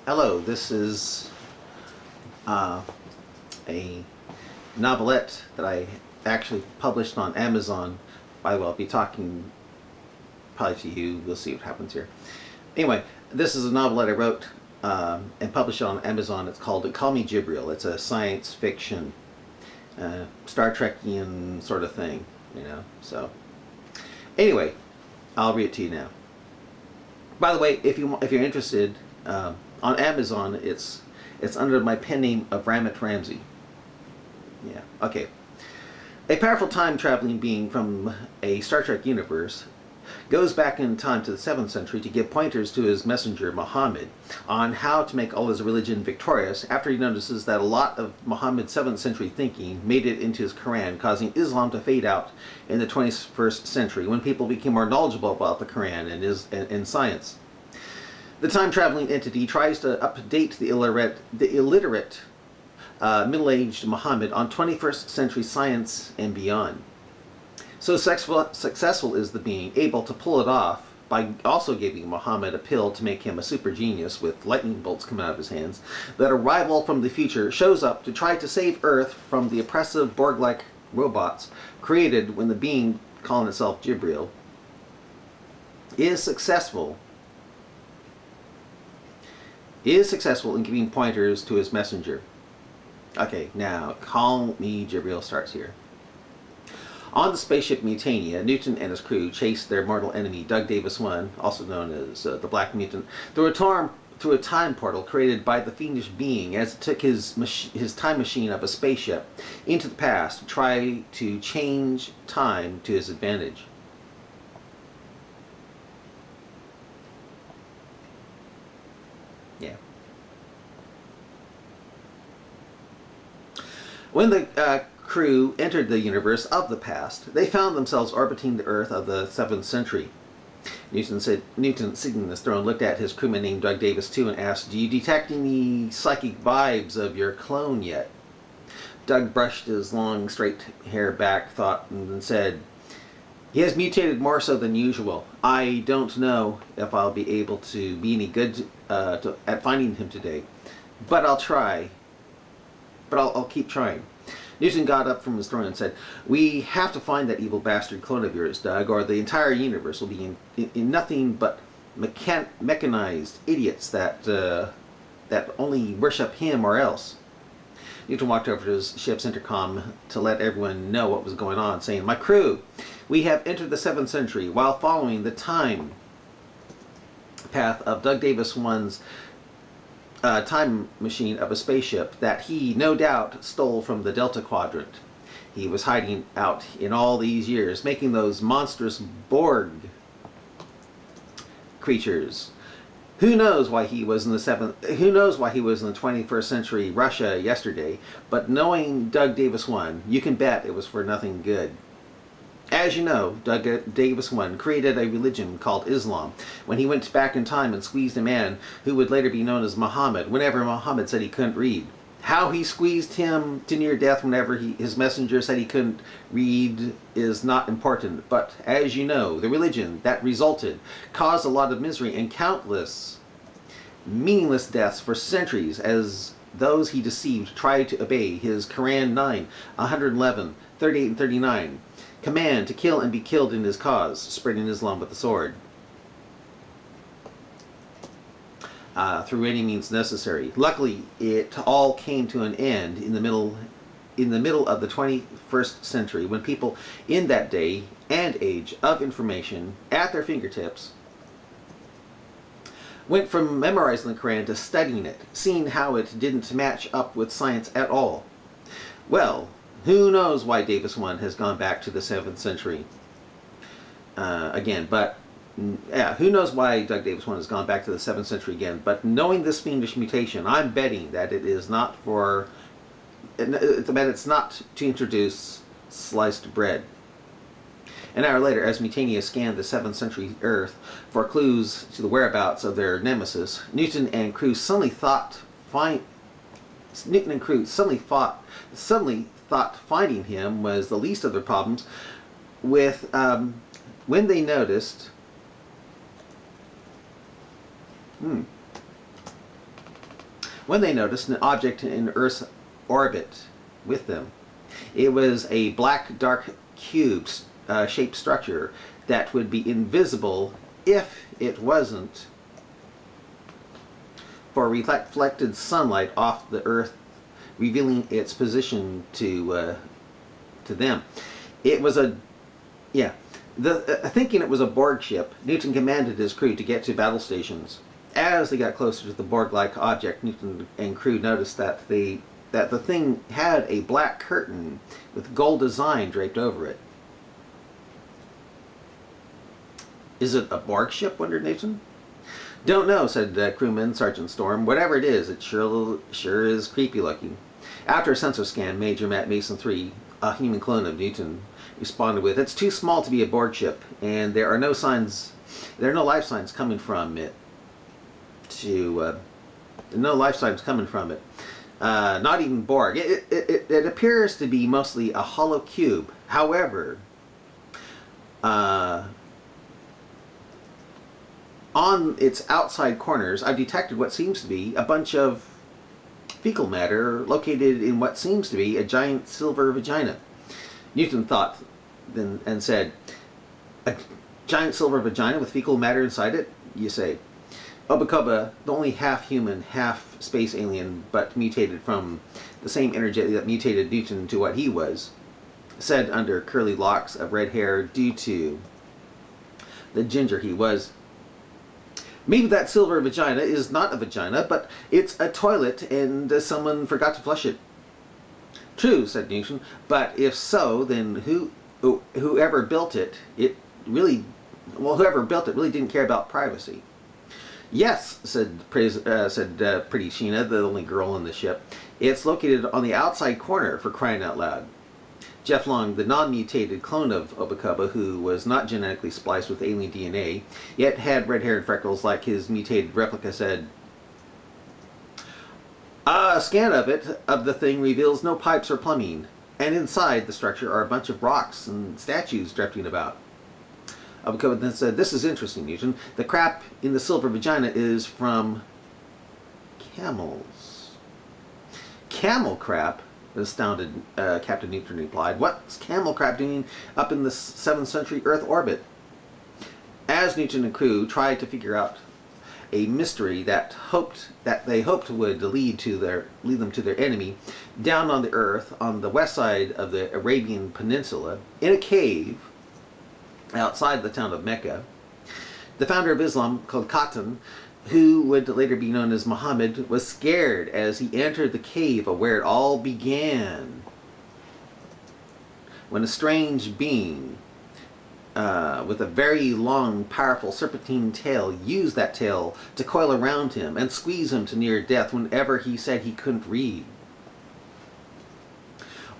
Hello, this is uh, a novelette that I actually published on Amazon. By the way, I'll be talking probably to you. We'll see what happens here. Anyway, this is a novelette I wrote and published on Amazon. It's called Call Me Jibril. It's a science fiction, Star Trekian sort of thing, you know. So, anyway, I'll read it to you now. By the way, if you're interested, on Amazon, it's under my pen name of Ramit Ramsey. Yeah. Okay. A powerful time-traveling being from a Star Trek universe goes back in time to the 7th century to give pointers to his messenger Muhammad on how to make Allah's religion victorious after he notices that a lot of Muhammad's 7th century thinking made it into his Quran, causing Islam to fade out in the 21st century when people became more knowledgeable about the Quran and science. The time-traveling entity tries to update the illiterate middle-aged Muhammad on 21st century science and beyond. So successful is the being able to pull it off by also giving Muhammad a pill to make him a super genius with lightning bolts coming out of his hands, that a rival from the future shows up to try to save Earth from the oppressive Borg-like robots created when the being calling itself Jibril is successful in giving pointers to his messenger. Okay, now Call Me Jibril starts here. On the spaceship Mutania, Newton and his crew chased their mortal enemy, Doug Davis 1, also known as the Black Mutant, through a time portal created by the fiendish being as it took his time machine of a spaceship into the past to try to change time to his advantage. Yeah. When the crew entered the universe of the past, they found themselves orbiting the Earth of the 7th century. Newton, sitting in his throne, looked at his crewman named Doug Davis 2 and asked, "Do you detect any psychic vibes of your clone yet?" Doug brushed his long, straight hair back, thought, and then said, "He has mutated more so than usual. I don't know if I'll be able to be any good at finding him today, but I'll try. But I'll keep trying." Newton got up from his throne and said, "We have to find that evil bastard clone of yours, Doug, or the entire universe will be in nothing but mechanized idiots that only worship him or else." Newton walked over to his ship's intercom to let everyone know what was going on, saying, "My crew, we have entered the 7th century while following the time path of Doug Davis 1's time machine of a spaceship that he, no doubt, stole from the Delta Quadrant. He was hiding out in all these years, making those monstrous Borg creatures. Who knows why he was in the 21st century Russia yesterday, but knowing Doug Davis 1, you can bet it was for nothing good. As you know, Doug Davis 1 created a religion called Islam when he went back in time and squeezed a man who would later be known as Muhammad whenever Muhammad said he couldn't read. How he squeezed him to near death whenever his messenger said he couldn't read is not important, but as you know, the religion that resulted caused a lot of misery and countless meaningless deaths for centuries as those he deceived tried to obey his Quran 9, 111, 38 and 39. Command to kill and be killed in his cause, spreading Islam with the sword. Through any means necessary. Luckily, it all came to an end in the middle of the 21st century when people in that day and age of information at their fingertips went from memorizing the Quran to studying it, seeing how it didn't match up with science at all. Well, who knows why Davis 1 has gone back to the 7th century again, but yeah, who knows why Doug Davis 1 has gone back to the 7th century again, but knowing this fiendish mutation, I'm betting that it is not for, that it's not to introduce sliced bread. An hour later, as Mutania scanned the 7th century Earth for clues to the whereabouts of their nemesis, Newton and crew suddenly thought finding him was the least of their problems when they noticed when they noticed an object in Earth's orbit with them. It was a black, dark cube shaped structure that would be invisible if it wasn't for reflected sunlight off the Earth, revealing its position to them. It was thinking it was a Borg ship, Newton commanded his crew to get to battle stations. As they got closer to the Borg-like object, Newton and crew noticed that the thing had a black curtain with gold design draped over it. Is it a Borg ship? Wondered Newton. Don't know, said crewman Sergeant Storm. Whatever it is, it sure is creepy looking. After a sensor scan, Major Matt Mason 3, a human clone of Newton, responded with, "It's too small to be a Borg ship, and there are no life signs coming from it. Not even Borg. It appears to be mostly a hollow cube. However, on its outside corners, I've detected what seems to be a bunch of fecal matter located in what seems to be a giant silver vagina." Newton thought then and said, "A giant silver vagina with fecal matter inside it, you say?" Obacoba, the only half-human, half-space alien, but mutated from the same energy that mutated Newton to what he was, said under curly locks of red hair due to the ginger he was, "Maybe that silver vagina is not a vagina, but it's a toilet and someone forgot to flush it." "True," said Newton, "but if so, then whoever built it really didn't care about privacy." "Yes," said pretty Sheena, the only girl on the ship. "It's located on the outside corner, for crying out loud." Jeff Long, the non-mutated clone of Obacoba, who was not genetically spliced with alien DNA, yet had red hair and freckles like his mutated replica, said, "A scan of the thing reveals no pipes or plumbing, and inside the structure are a bunch of rocks and statues drifting about." Obacoba then said, "This is interesting, Newton. The crap in the silver vagina is from camels." "Camel crap?" the astounded Captain Newton replied. "What's camel crap doing up in the 7th century Earth orbit?" As Newton and crew tried to figure out a mystery that they hoped would lead them to their enemy, down on the Earth, on the west side of the Arabian Peninsula, in a cave outside the town of Mecca, the founder of Islam, called Cotton, who would later be known as Muhammad, was scared as he entered the cave of where it all began, when a strange being with a very long, powerful serpentine tail used that tail to coil around him and squeeze him to near death whenever he said he couldn't read.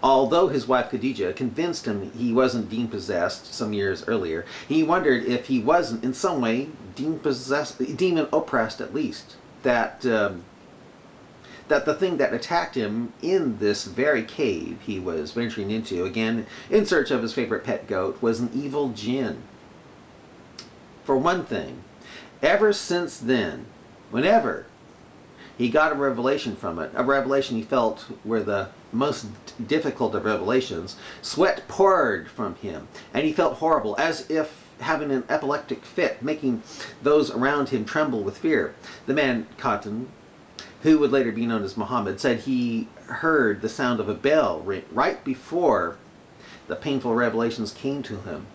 Although his wife Khadija convinced him he wasn't demon-possessed some years earlier, he wondered if he wasn't in some way demon-oppressed at least. That the thing that attacked him in this very cave he was venturing into, again in search of his favorite pet goat, was an evil jinn. For one thing, ever since then, whenever he got a revelation from it, a revelation he felt were the most difficult of revelations, sweat poured from him, and he felt horrible, as if having an epileptic fit, making those around him tremble with fear. The man, Cotton, who would later be known as Muhammad, said he heard the sound of a bell ring right before the painful revelations came to him,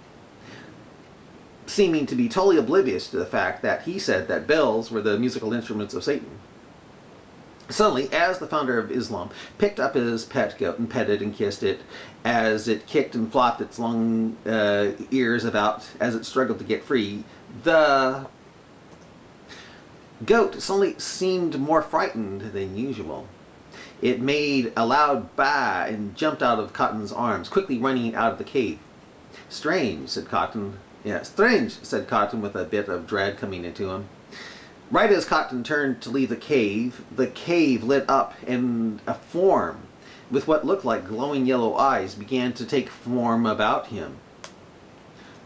seeming to be totally oblivious to the fact that he said that bells were the musical instruments of Satan. Suddenly, as the founder of Islam picked up his pet goat and petted and kissed it, as it kicked and flopped its long ears about as it struggled to get free, the goat suddenly seemed more frightened than usual. It made a loud baa and jumped out of Cotton's arms, quickly running out of the cave. "Strange," said Cotton. "Yeah, strange," said Cotton with a bit of dread coming into him. Right as Cotton turned to leave the cave lit up, and a form with what looked like glowing yellow eyes began to take form about him.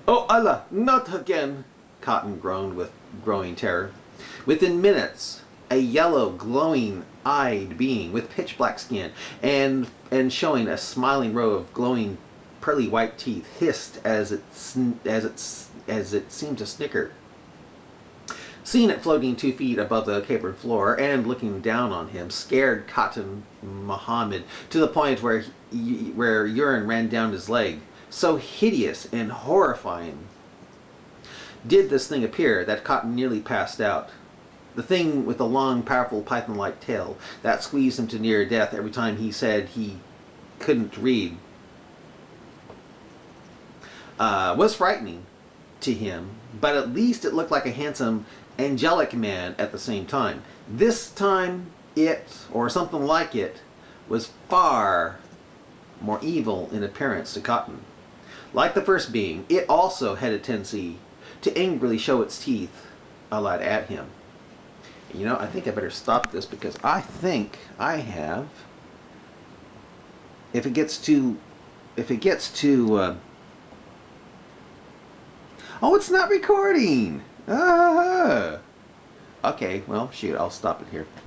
"Oh Allah, not again!" Cotton groaned with growing terror. Within minutes, A yellow, glowing-eyed being with pitch-black skin and showing a smiling row of glowing, pearly white teeth, hissed as it seemed to snicker. Seeing it floating 2 feet above the cavern floor and looking down on him scared Cotton Muhammad to the point where urine ran down his leg. So hideous and horrifying did this thing appear that Cotton nearly passed out. The thing with the long, powerful python-like tail that squeezed him to near death every time he said he couldn't read was frightening to him, but at least it looked like a handsome, angelic man at the same time. This time it, or something like it, was far more evil in appearance to Cotton. Like the first being, it also had a tendency to angrily show its teeth aloud at him. You know, I think I better stop this because I think I have, if it gets too, oh, it's not recording. Okay, well, shoot, I'll stop it here.